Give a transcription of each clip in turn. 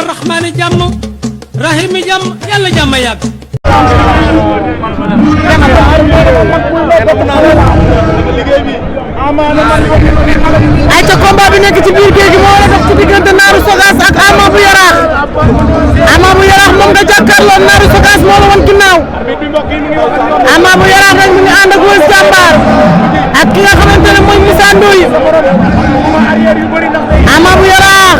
rahmaani jàmm rahimi jàmm yàlla jàmm yàgg. ay ca combat bi nekk ci biir géej gi moo war a dox ci diggante Narou Sogas ak Ama bu Yaraax. Ama bu Yaraax moom nga jàkkaarloo Narou Sogas moo la woon ginnaaw. Ama bu Yaraax rek mu ngi ànd ak Weuz Diambar ak ki nga xamante ne mooy Missa Ndoye. Ama bu Yaraax.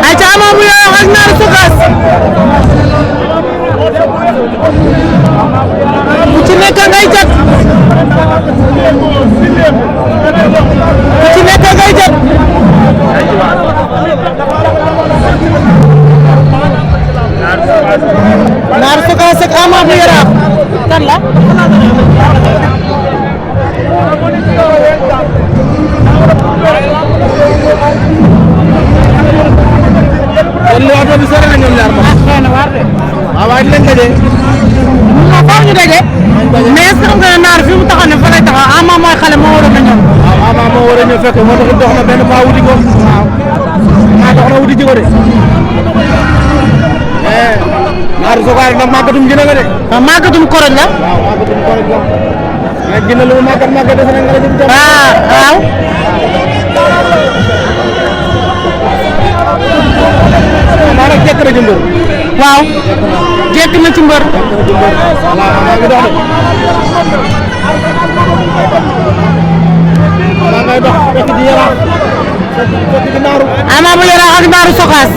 ayca Ama bu Yaraax ak Narou Sogas ku ci nekk ngay jot ku ci nekk ngay jot Narou Sogas ak Ama bu Yaraax kan la kon lu wato bi sore na ñoom ñaar ma xëy na war de waaw waaye dinañ daje non faaw ñu daje mais est-ce que xam nga ne Naar fi mu taxaw ne fa lay taxaw Ama mooy xale moo waroon a ñëw waaw Ama moo war a ñëw fekk moo tax dox na benn pas wuti ko waaw maa dox na wuti ji ko de Narou Sogas nag màggatum gën a nga de waaw màggatum koroñ la waaw màggatum koroñ la mais gën a lu màggat màggat des na nga la jëm waaw maa nag jekk na ci mbër waaw jekk na ci mbër maa ngi dox de maa ngay dox fekk di Yaraax fekk di Naaru Ama bu Yaraax ak Narou Sogas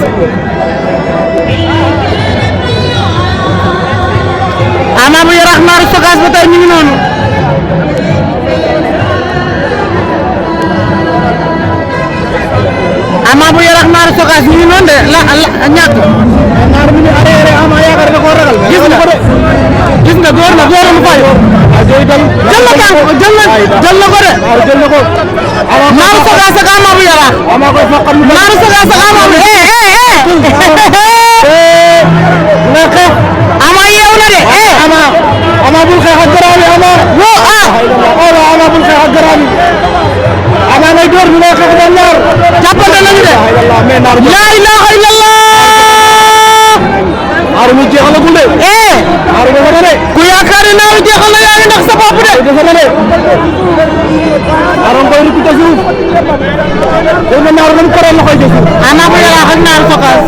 Ama bu Yaraax Narou Sogas ba tey ñu ngi noonu Ama bu Yaraax Narou Sogas ñu ngi noonu de la ñàkk Naar mi ñu arrière Ama yaakaar na ko ragal gis nga góor na mu fay jël na ko de Narou Sogas ak Ama bu Yaraax Narou Sogas ak Ama bu na xeex Ama yeew na de Ama bul xeex ak garaaw Ama Ama bul xeex ak garaaw Ama ngay door ñu lay xeex ak Naar jàppante nañu de la ilaha illallah Naar mu jeexalagul de Naar mu wara de ku yaakaar ne Naar jeexal na yaa ngi ndax sa bopp de Naar koy rukk ci suuf dégg nga Naar lam koral la koy ci suuf Ama bu Yaraax ak Narou Sogas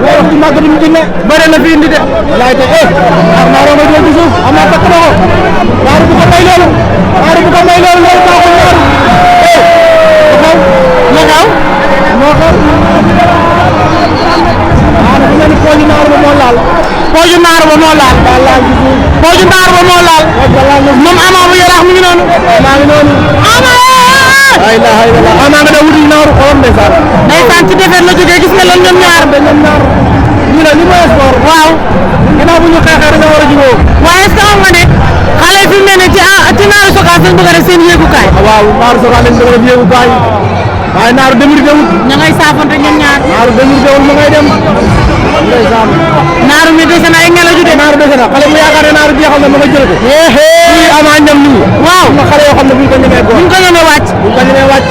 lay wax ci màgg duñu jinne bëre na fi indi de laay te Naar nga jël ci suuf Ama takk na ko Naar bu ko may loolu Naar bu ko may loolu loolu baaxul Naar taxaw moo xew dafa mel ni pooju Naar ba moo laal pooju Naar ba moo laal pooju Naar ba moo laal moom Ama bu Yaraax mi ngi noonu maa ngi noonu Ama la ilaha illallah Ama nga da wuti Naaru xolam ndeysaan ci defet la jógee gis nga lan ñoom ñaar ñu ne li mooy sport waaw ginnaaw bu ñu xeexee dañoo war a jubóo waaye est-ce que xam nga ne xale fi mu ne ci Narou Sogas lañ bëgg a def seen yéegukaay waaw Narou Sogas lañ bëgg a def yéegukaay waaye Naar démérité wut ña ngay saafante ñoom ñaar Naar démérité wut ma ngay dem ndeysaan Naar mi dese na ay ngelaw ju de Naar dese na xale bu yaakaar ne Naar jeexal na ma nga jël ko fii Ama ñam nii waaw ma xale yoo xam ne buñ ko ñemee góor buñ ko ñemee wàcc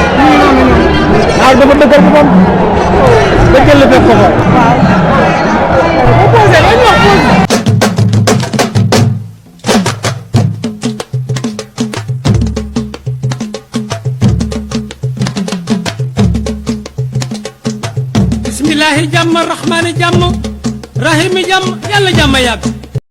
Naar dafa dëggal bu moom dëggal la fekk ko fa bismillahi jàmm rahmaani jàmm rahimi jàmm yàlla jàmm yàgg.